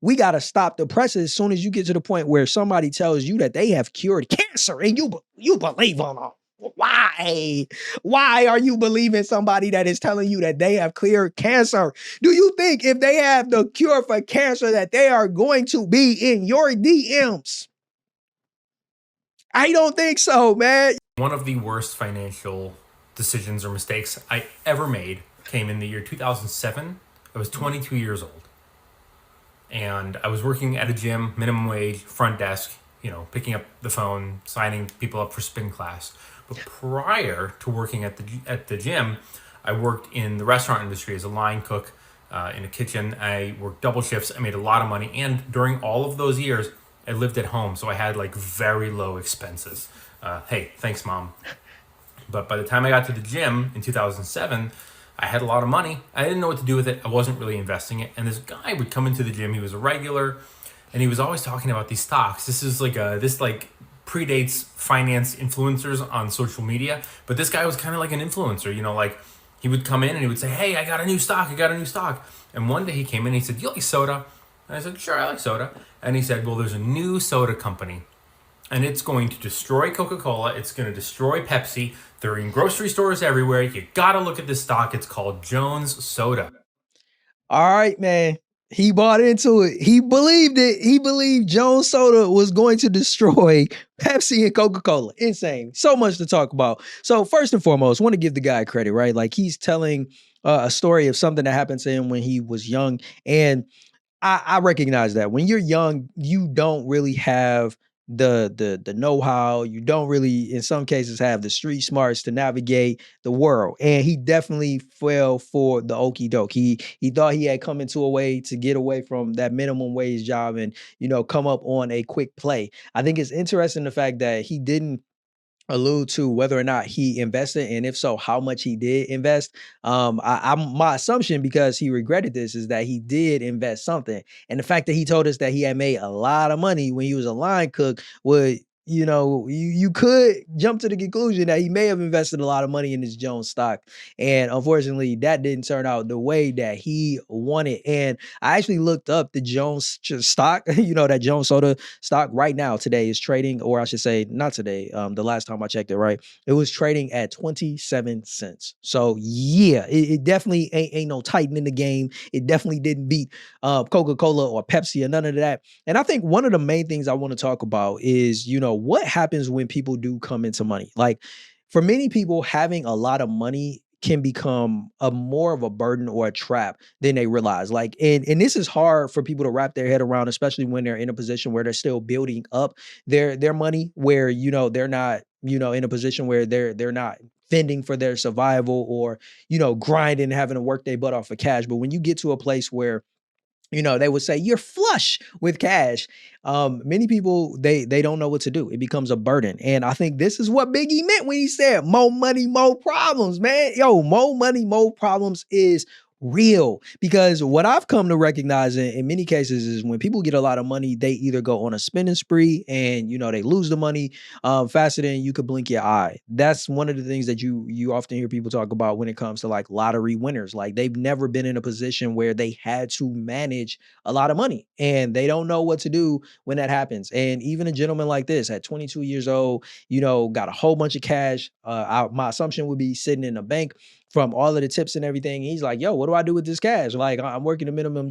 We got to stop the press as soon as you get to the point where somebody tells you that they have cured cancer and you believe on them. Why? Why are you believing somebody that is telling you that they have cleared cancer? Do you think if they have the cure for cancer that they are going to be in your DMs? I don't think so, man. One of the worst financial decisions or mistakes I ever made came in the year 2007. I was 22 years old. And I was working at a gym, minimum wage, front desk, picking up the phone, signing people up for spin class. But prior to working at the gym, I worked in the restaurant industry as a line cook in a kitchen. I worked double shifts. I made a lot of money. And during all of those years, I lived at home. So I had like very low expenses. Hey, thanks, Mom. But by the time I got to the gym in 2007, I had a lot of money. I didn't know what to do with it. I wasn't really investing it. And this guy would come into the gym. He was a regular, and he was always talking about these stocks. This predates finance influencers on social media. But this guy was kind of like an influencer. Like he would come in and he would say, "Hey, I got a new stock. And one day he came in and he said, "You like soda?" And I said, "Sure, I like soda." And he said, "Well, there's a new soda company, and it's going to destroy Coca-Cola. It's going to destroy Pepsi. They're in grocery stores everywhere. You got to look at this stock. It's called Jones Soda." All right, man. He bought into it. He believed it. He believed Jones Soda was going to destroy Pepsi and Coca-Cola. Insane. So much to talk about. So first and foremost, I want to give the guy credit, right? Like he's telling a story of something that happened to him when he was young. And I recognize that when you're young, you don't really have the know-how. You don't really, in some cases, have the street smarts to navigate the world. And he definitely fell for the okie doke. He thought he had come into a way to get away from that minimum wage job and come up on a quick play. I think it's interesting the fact that he didn't allude to whether or not he invested, and if so, how much he did invest. My assumption, because he regretted this, is that he did invest something. And the fact that he told us that he had made a lot of money when he was a line cook would, you could jump to the conclusion that he may have invested a lot of money in this Jones stock. And unfortunately, that didn't turn out the way that he wanted. And I actually looked up the Jones stock, that Jones Soda stock right now today is trading, or I should say not today. The last time I checked it, right, it was trading at 27 cents. So yeah, it definitely ain't no Titan in the game. It definitely didn't beat Coca-Cola or Pepsi or none of that. And I think one of the main things I want to talk about is, what happens when people do come into money. Like for many people, having a lot of money can become a more of a burden or a trap than they realize. Like, and this is hard for people to wrap their head around, especially when they're in a position where they're still building up their money, where they're not in a position where they're not fending for their survival or grinding and having to work their butt off for cash. But when you get to a place where they would say you're flush with cash. Many people, they don't know what to do. It becomes a burden. And I think this is what Biggie meant when he said more money, more problems, man. Yo, more money, more problems is real, because what I've come to recognize in many cases is when people get a lot of money, they either go on a spending spree and they lose the money faster than you could blink your eye. That's one of the things that you often hear people talk about when it comes to like lottery winners. Like they've never been in a position where they had to manage a lot of money and they don't know what to do when that happens. And even a gentleman like this at 22 years old, got a whole bunch of cash. My assumption would be sitting in a bank from all of the tips and everything. He's like, yo, what do I do with this cash? Like, I'm working a minimum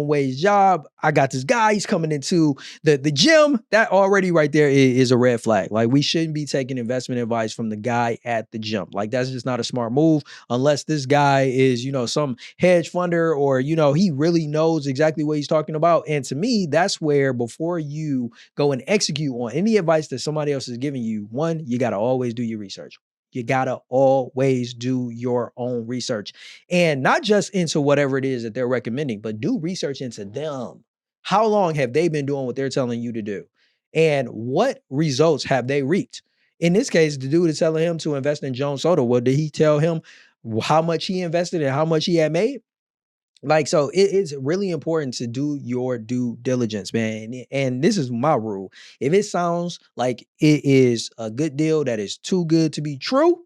wage job. I got this guy, he's coming into the gym. That already right there is a red flag. Like, we shouldn't be taking investment advice from the guy at the gym. Like, that's just not a smart move unless this guy is, some hedge funder or, he really knows exactly what he's talking about. And to me, that's where before you go and execute on any advice that somebody else is giving you, one, you got to always do your research. You got to always do your own research, and not just into whatever it is that they're recommending, but do research into them. How long have they been doing what they're telling you to do? And what results have they reaped? In this case, the dude is telling him to invest in Jones Soda. Well, did he tell him how much he invested and how much he had made? Like, so it's really important to do your due diligence, man. And this is my rule. If it sounds like it is a good deal that is too good to be true,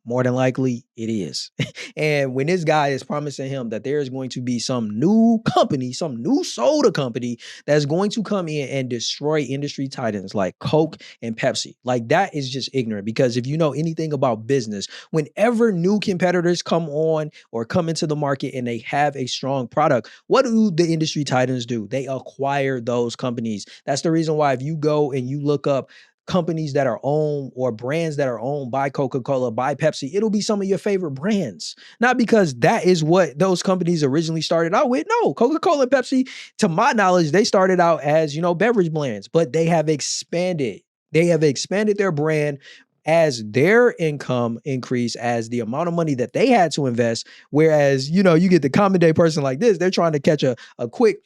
More than likely, it is. And when this guy is promising him that there is going to be some new company, some new soda company that's going to come in and destroy industry titans like Coke and Pepsi, like that is just ignorant. Because if you know anything about business, whenever new competitors come on or come into the market and they have a strong product, what do the industry titans do? They acquire those companies. That's the reason why if you go and you look up companies that are owned or brands that are owned by Coca-Cola, by Pepsi, it'll be some of your favorite brands. Not because that is what those companies originally started out with. No, Coca-Cola and Pepsi, to my knowledge, they started out as, beverage brands, but they have expanded. They have expanded their brand as their income increased, as the amount of money that they had to invest. Whereas, you get the common day person like this, they're trying to catch a quick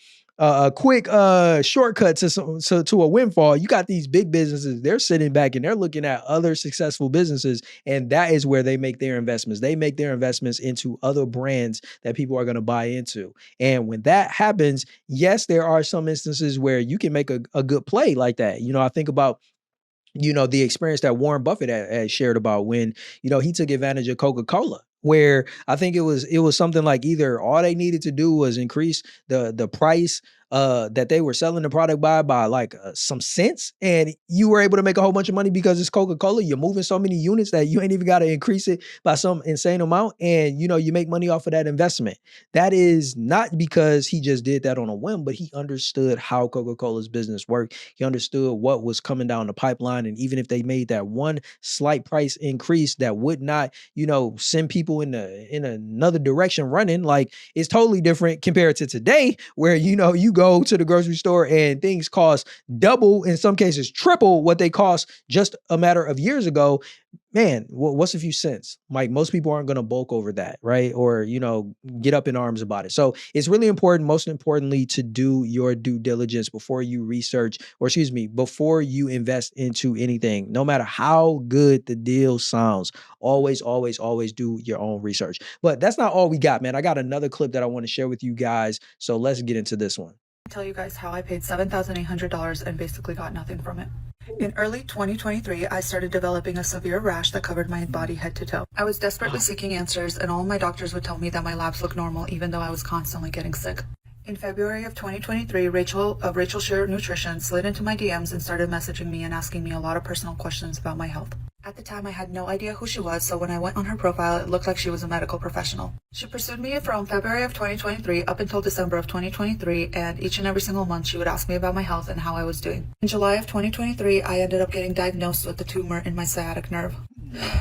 shortcut to a windfall. You got these big businesses, they're sitting back and they're looking at other successful businesses, and that is where they make their investments. They make their investments into other brands that people are going to buy into. And when that happens, yes, there are some instances where you can make a good play like that. I think about the experience that Warren Buffett had shared about when, he took advantage of Coca-Cola, where I think it was something like either all they needed to do was increase the price that they were selling the product by like some cents, and you were able to make a whole bunch of money because it's Coca-Cola. You're moving so many units that you ain't even got to increase it by some insane amount, and you make money off of that investment. That is not because he just did that on a whim, but he understood how Coca-Cola's business worked. He understood what was coming down the pipeline, and even if they made that one slight price increase that would not, send people in another direction running, like it's totally different compared to today, where you go to the grocery store and things cost double, in some cases triple what they cost just a matter of years ago. Man, what's a few cents? Like most people aren't going to bulk over that, right? Or, get up in arms about it. So it's really important, most importantly, to do your due diligence before you before you invest into anything, no matter how good the deal sounds. Always, always, always do your own research. But that's not all we got, man. I got another clip that I want to share with you guys. So let's get into this one. Tell you guys how I paid $7,800 and basically got nothing from it. In early 2023, I started developing a severe rash that covered my body head to toe. I was desperately seeking answers, and all my doctors would tell me that my labs looked normal, even though I was constantly getting sick. In February of 2023, Rachel of Rachel Shear Nutrition slid into my DMs and started messaging me and asking me a lot of personal questions about my health. At the time, I had no idea who she was, so when I went on her profile, it looked like she was a medical professional. She pursued me from February of 2023 up until December of 2023, and each and every single month she would ask me about my health and how I was doing. In July of 2023, I ended up getting diagnosed with a tumor in my sciatic nerve.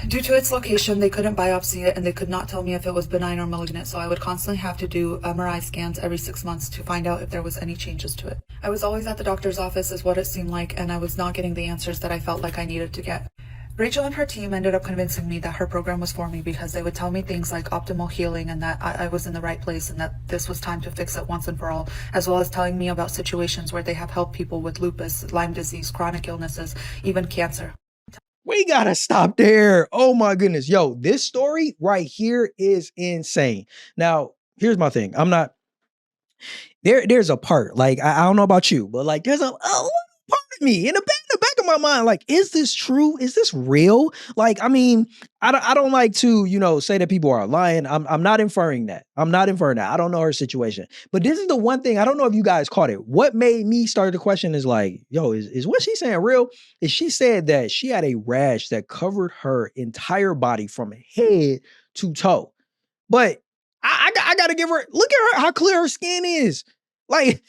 Due to its location, they couldn't biopsy it, and they could not tell me if it was benign or malignant, so I would constantly have to do MRI scans every 6 months to find out if there was any changes to it. I was always at the doctor's office is what it seemed like, and I was not getting the answers that I felt like I needed to get. Rachel and her team ended up convincing me that her program was for me because they would tell me things like optimal healing and that I was in the right place and that this was time to fix it once and for all, as well as telling me about situations where they have helped people with lupus, Lyme disease, chronic illnesses, even cancer. We gotta stop there. Oh my goodness. Yo, this story right here is insane. Now, here's my thing. There's a part, like, I don't know about you, but like there's a part of me in the back of my mind, like, is this true? Is this real? Like, I mean, I don't like to, say that people are lying. I'm not inferring that. I don't know her situation. But this is the one thing, I don't know if you guys caught it. What made me start the question is like, yo, is what she's saying real? Is she said that she had a rash that covered her entire body from head to toe. But I gotta give her, look at her, how clear her skin is. Like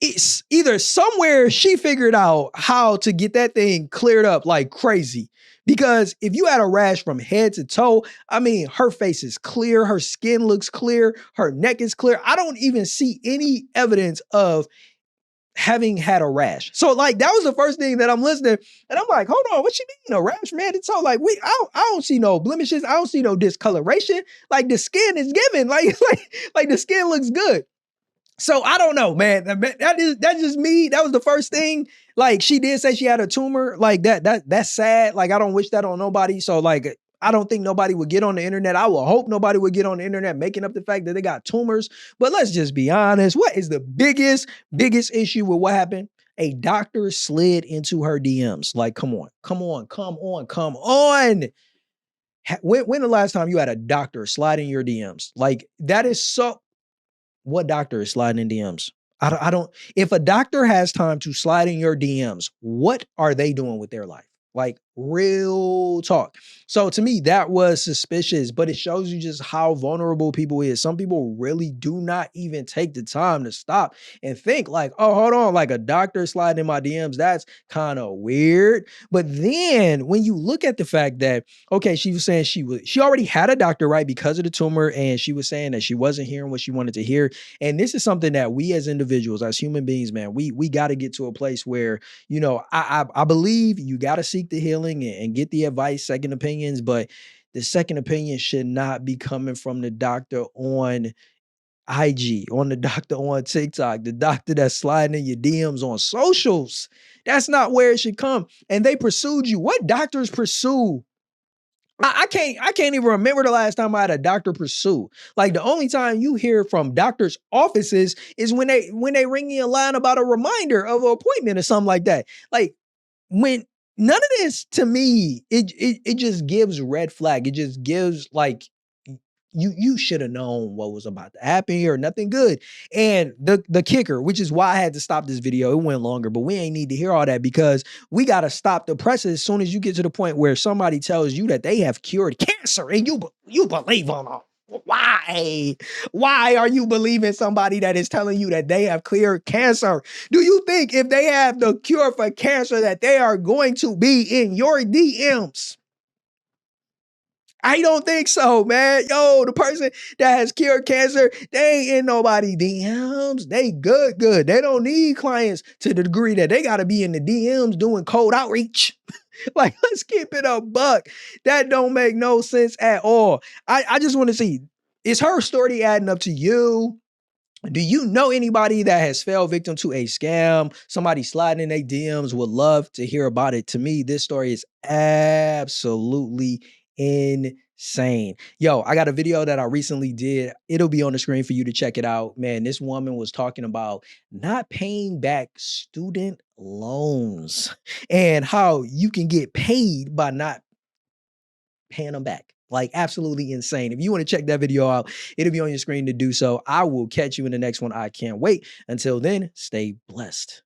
it's either somewhere she figured out how to get that thing cleared up like crazy. Because if you had a rash from head to toe, I mean, her face is clear, her skin looks clear, her neck is clear. I don't even see any evidence of having had a rash. So like, that was the first thing that I'm listening. And I'm like, hold on, what you mean a rash from head to toe? Like, I don't see no blemishes. I don't see no discoloration. Like the skin is given, like the skin looks good. So I don't know, man. That's just me. That was the first thing. Like, she did say she had a tumor. Like that's sad. Like, I don't wish that on nobody. So like, I don't think nobody would get on the internet. I will hope nobody would get on the internet making up the fact that they got tumors. But let's just be honest. What is the biggest issue with what happened? A doctor slid into her DMs. Like, come on. When the last time you had a doctor slide in your DMs? Like, that is so. What doctor is sliding in DMs? I don't. If a doctor has time to slide in your DMs, what are they doing with their life? Like, real talk. So to me, that was suspicious, but it shows you just how vulnerable people is. Some people really do not even take the time to stop and think like, oh, hold on, like a doctor sliding in my DMs, that's kind of weird. But then when you look at the fact that, okay, she was saying she already had a doctor, right, because of the tumor, and she was saying that she wasn't hearing what she wanted to hear. And this is something that we as individuals, as human beings, man, we got to get to a place where, you know, I believe you got to seek the healing and get the advice, second opinions, but the second opinion should not be coming from the doctor on IG, on the doctor on TikTok, the doctor that's sliding in your DMs on socials. That's not where it should come. And they pursued you. What doctors pursue? I can't even remember the last time I had a doctor pursue. Like, the only time you hear from doctors' offices is when they ring you a line about a reminder of an appointment or something like that. Like, when none of this, to me, it just gives red flag. It just gives like, you should have known what was about to happen here. Nothing good. And the kicker, which is why I had to stop this video. It went longer, but we ain't need to hear all that, because we got to stop the press as soon as you get to the point where somebody tells you that they have cured cancer and you believe on them. Why are you believing somebody that is telling you that they have cured cancer? Do you think if they have the cure for cancer that they are going to be in your DMs? I don't think so, man. Yo, the person that has cured cancer, they ain't in nobody DMs. They good. They don't need clients to the degree that they got to be in the DMs doing cold outreach. Like, let's keep it a buck. That don't make no sense at all. I just want to see, is her story adding up to you? Do you know anybody that has fell victim to a scam? Somebody sliding in their DMs? Would love to hear about it. To me, this story is absolutely insane. Yo, I got a video that I recently did. It'll be on the screen for you to check it out. Man, this woman was talking about not paying back student loans and how you can get paid by not paying them back. Like, absolutely insane. If you want to check that video out, it'll be on your screen to do so. I will catch you in the next one. I can't wait. Until then, stay blessed.